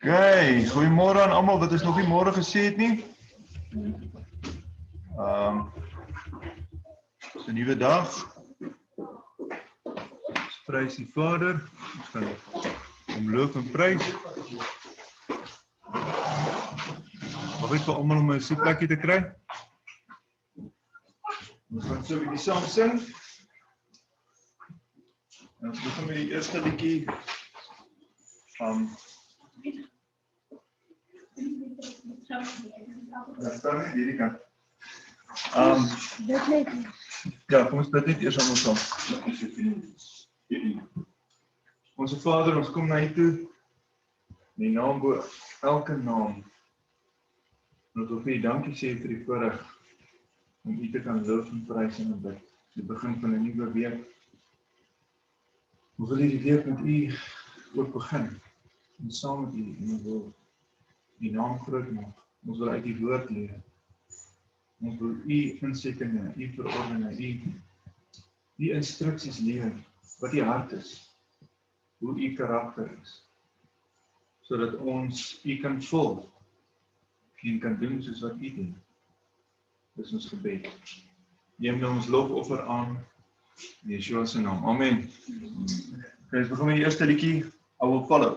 Okay, goeiemôre aan almal wat is nog nie môre gesê het nie. Dis 'n nuwe dag. Ons prys die Vader. Ons gaan hom loof en prys. Mag ek vir almal om 'n sitplekkie te kry? Ons gaan so 'n bietjie saam sing. En ons begin met die eerste liedjie van daar staan net hierdie kant. Ja, kom ons bid net eers aan ons saam. Onse Vader, ons kom na U toe. In die naam bo elke naam. Ons wil vir U dankie sê vir die voorreg om U te kan loof en prys en bid. Die begin van 'n nuwe week. Ons wil hierdie week met U ook begin. En saam met U en ons wil die naam groot maak. Ons wil uit die woord leer. Ons wil U insettinge, U verordeninge, U instruksies leer wat U hart is, hoe U karakter is, sodat ons U kan volg en kan doen soos wat U doen. Dis ons gebed. Neem nou ons lofoffer aan in Yeshua se naam. Amen. Okay, ons begin met die eerste liedjie, I Will Follow.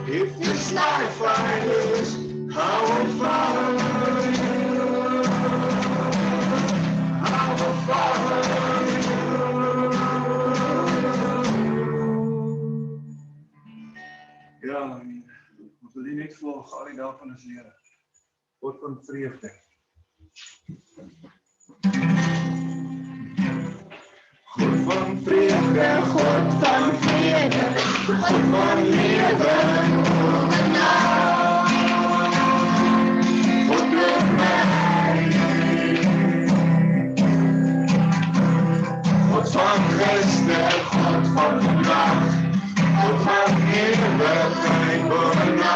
If this life I lose, I will follow you. volg al die dae van ons lewe. God van vreugde. God van vrede, God van vrede, God van lewe, God door my, God van gister, God van vandag, God van ewigheid, God door my.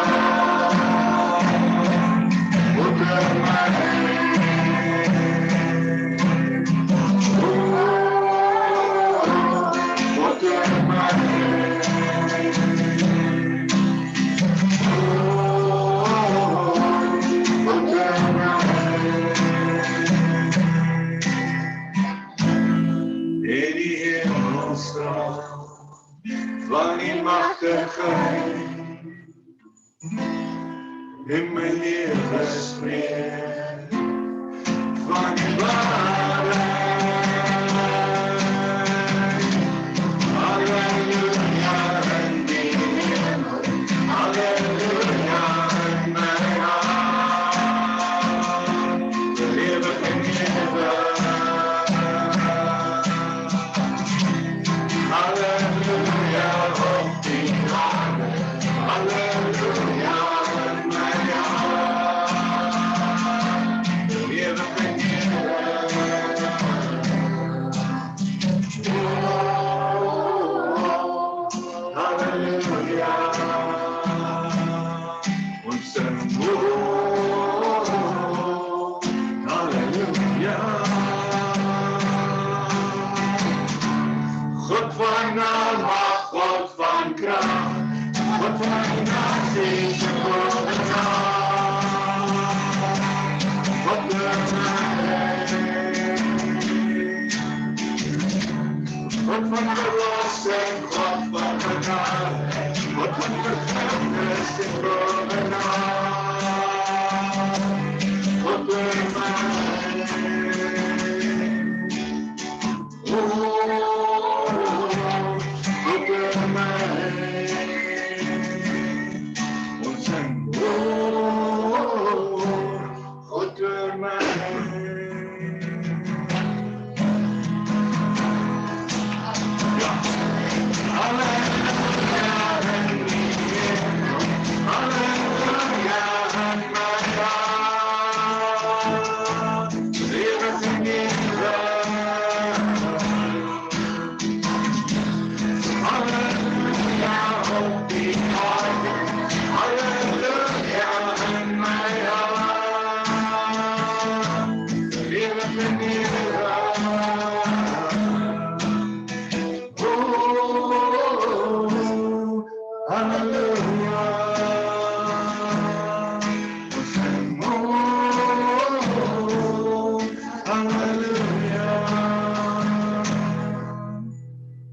Van die machtigheid in my lewe spreek, van die waarheid. Halleluja in die hemel, halleluja in my hart, lewe en lewe. Halleluja op die aarde, halleluja in my hart, lewe en lewe. Halleluja, ons sing halleluja. God van almacht, God van kracht, God van nasies en bovenmacht, God door my, God van verlossing, God van genade, God van vergifnis en bovenmacht, God door my.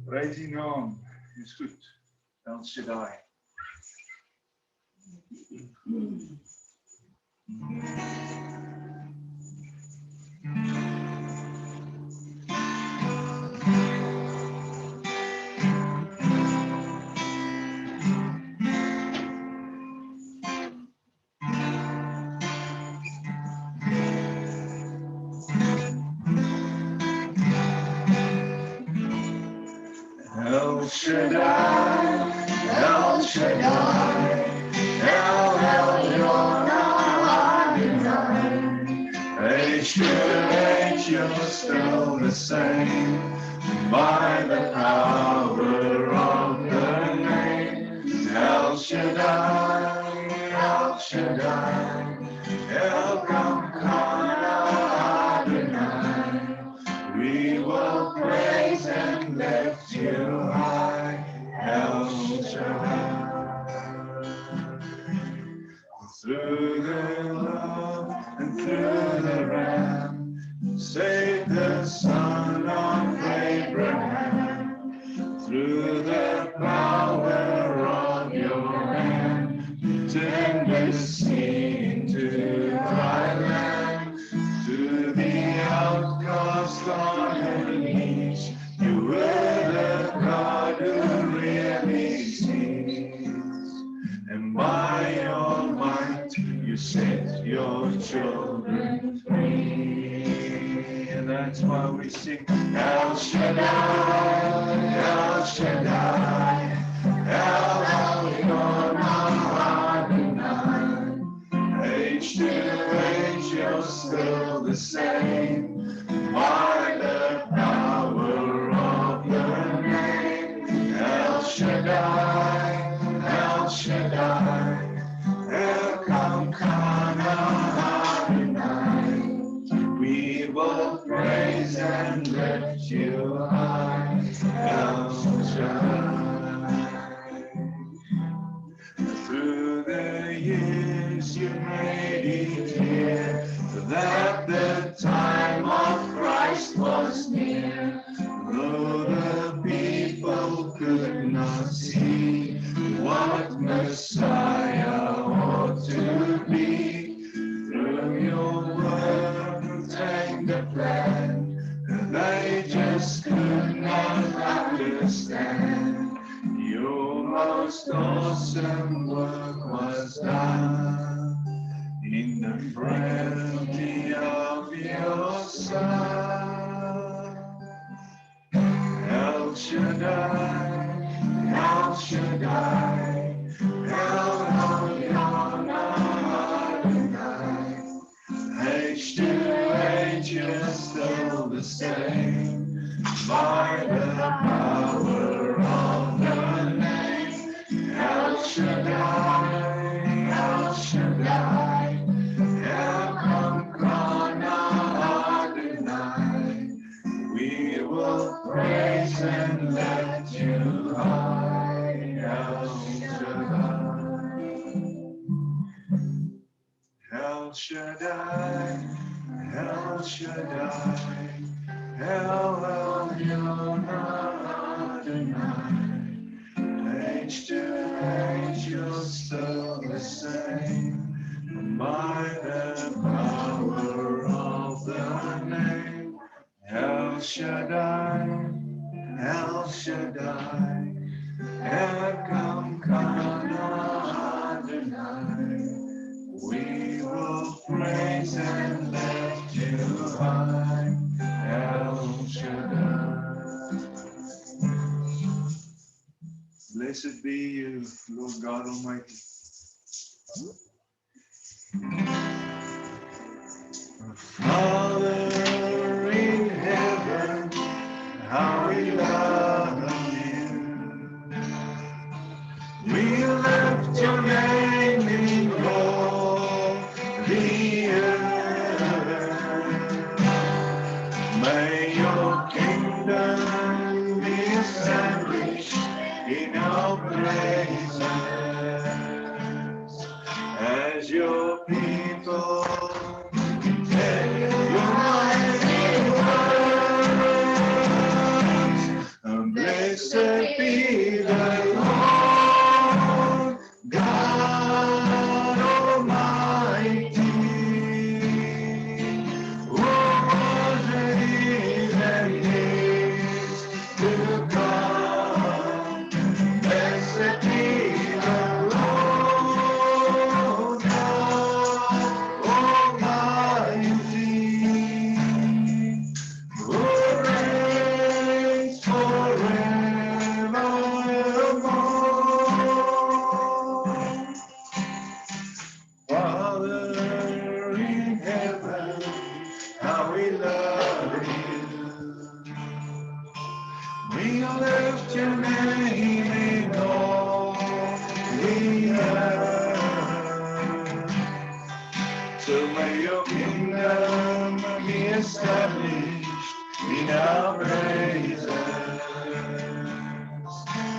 Praise die naam, is goed, El Shaddai. El Shaddai, El Shaddai, El Elyon Adonai. Age to age you're still the same, by the power of the name. El Shaddai, El Shaddai, El Kamkana Adonai. We will praise and lift you high, El Shaddai. Through the love and through the Ram, save the son of Abraham. Through the power of your hand, turn the sea into dry land. To the outcast on her knees, you were the God who really sees. And by your might children free. And that's why we sing El Shaddai, El Shaddai, El Elyon Adonai. Age to age you're still the same, by the power of the name El Shaddai, El Shaddai, Elkamkana Adonai. We will praise and lift you high, El Shaddai. Through the years you made it clear that the time of Christ was near. Though the people could not see what Messiah ought to be, through your word and the plan, they just could not understand. Your most awesome work was done in the frailty of your Son. El Shaddai, El Shaddai, El Elyon Adonai. Age to age you're still the same, by the power of the name El Shaddai, El Shaddai, Elkamkana Adonai. We will praise and lift you high, El Shaddai. El Shaddai, El Shaddai, El Elyon Adonai. Age to age you're still the same, by the power of the name El Shaddai, El Shaddai, Elkamkana Adonai. We will praise and lift you high, El Shaddai. Blessed be you, Lord God Almighty. Our Father in heaven, how we love you. We lift your name in all the earth. May your kingdom be established in our praises as your people take your mighty words. Blessed be the Lord God Almighty, who was and is to come. Blessed be the Lord God Almighty, who reigns forevermore. Father in heaven, how we love you. We lift your name in all the earth. So may your kingdom be established in our praises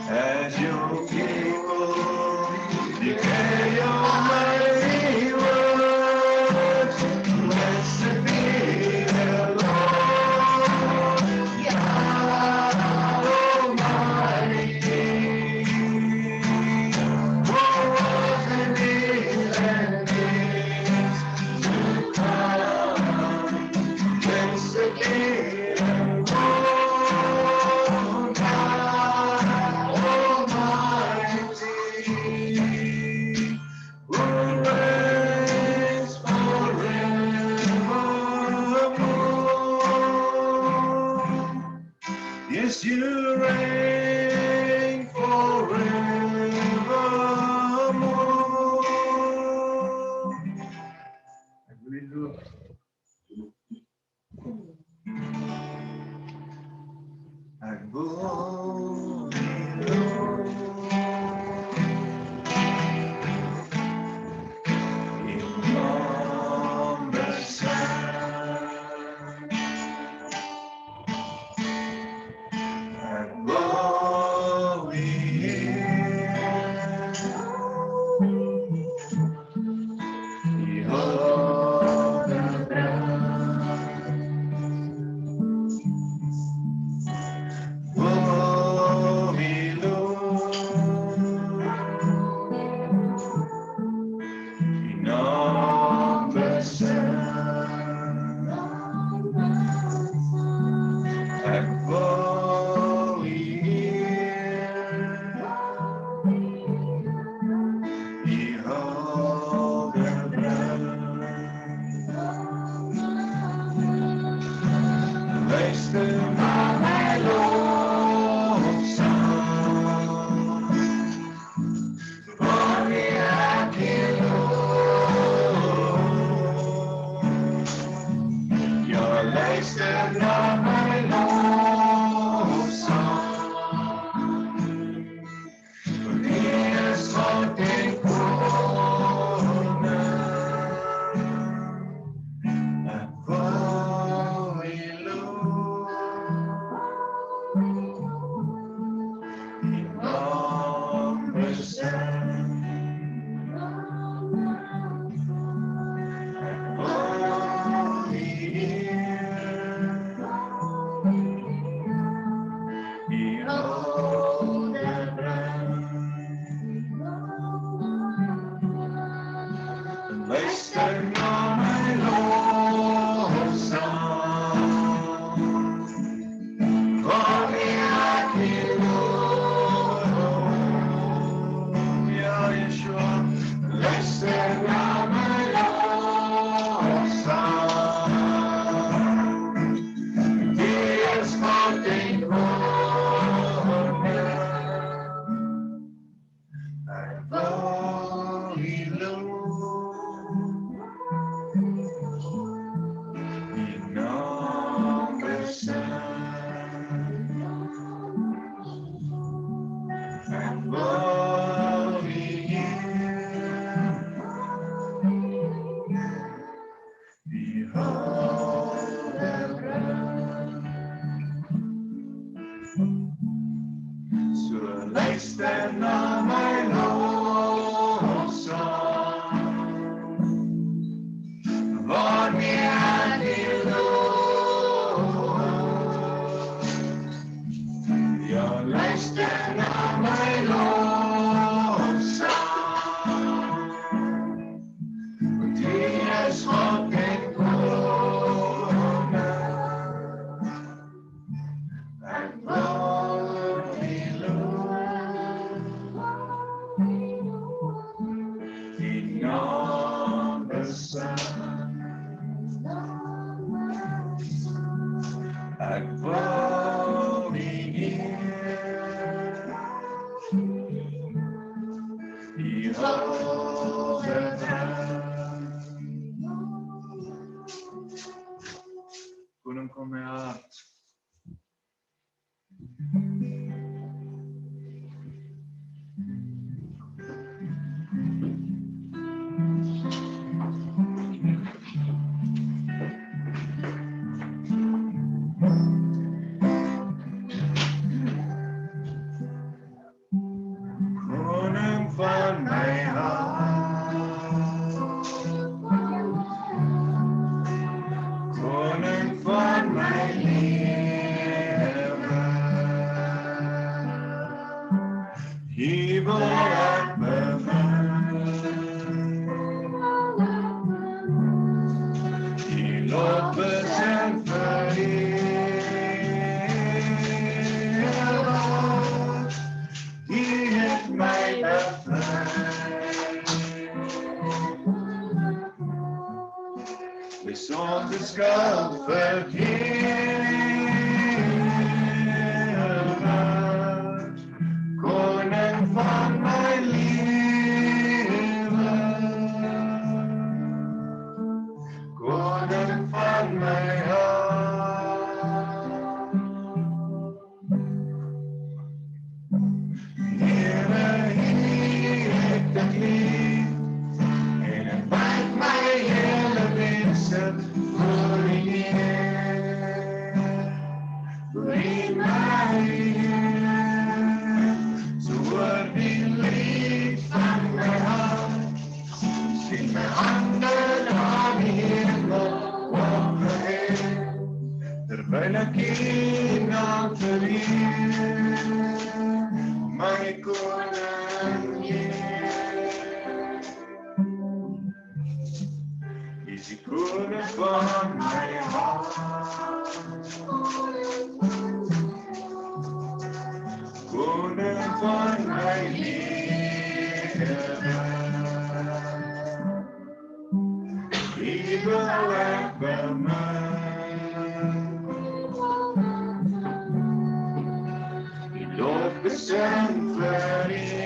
as your people declare your mighty words. Blessed be the Lord God Almighty, who was and is to come. Blessed be the Lord God Almighty, who reigns forevermore. Ek wil Koning van my hart. Koning van my hart. Koning van my lewe. Hier wil ek bevind. Die lof is en verheerlijk. Die het my bevrijd. Die sonder skuld verheerlijk. Koning van my lewe. Koning koning van my hart. Here, hier het ek lief, en ek buig my hele wese voor die Heer. Bring my Heer, so hoor die lied van my hart, sien my hande na die hemel opgehef, terwyl ek U naam vereer, my koning Heer. Is die koning van my hart, koning van my lewe. U wil ek bemin, U lof besing vir eeuwig.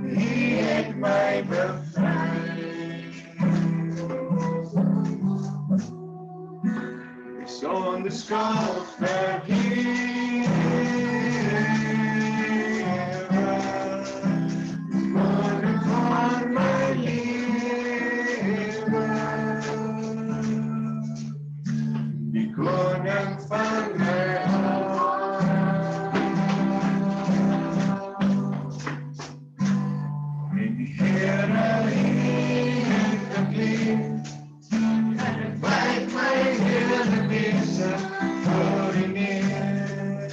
U het my bevry, sonder skuld vergewe, koning van my lewe, die koning van my hart, en die Here het ek lief, en ek buig my hele wese voor U neer.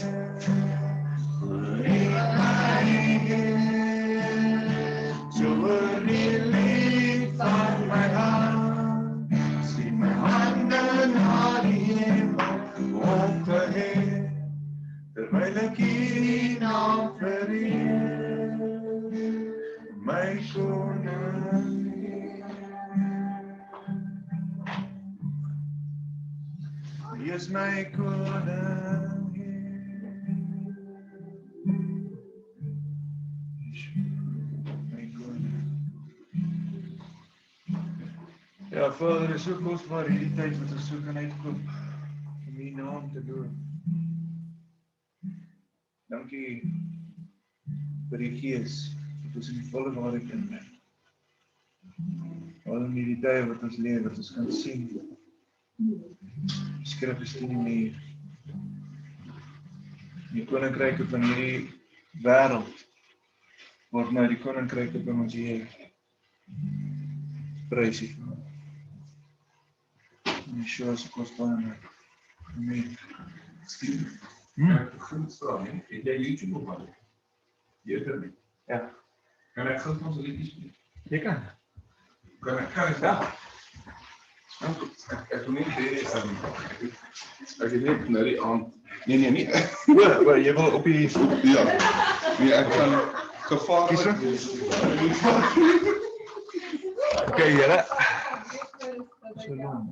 Bring my Heer, so hoor die lied van my hart, sien my hande na die hemel opgehef, terwyl ek U naam vereer, my koning Heer. Hy is my koning Heer. My koning. Ja, Vader, is so kosbaar hierdie tyd wat ons so kan uitkoop om U naam te doen. Dankie vir die Gees wat ons in die volle waarheid inbring. Al in die tye wat ons leef, wat ons kan sien. Die skrif is nie meer. Die koninkryke van hierdie wêreld word nou die koninkryke van ons Heer. Prys U. En Yeshua se kosbare naam. Amen. Ek begin vra, het jy YouTube op man? Jy het nie. Ja, Kan ek gou ons liedjie speel? jy kan. Kan ek ja. Ek wil net sê, ek het net nou die aand. Nee. O, jy wil op die Ja. Nee, ek kan gevaarlik. Okay, julle. So lang.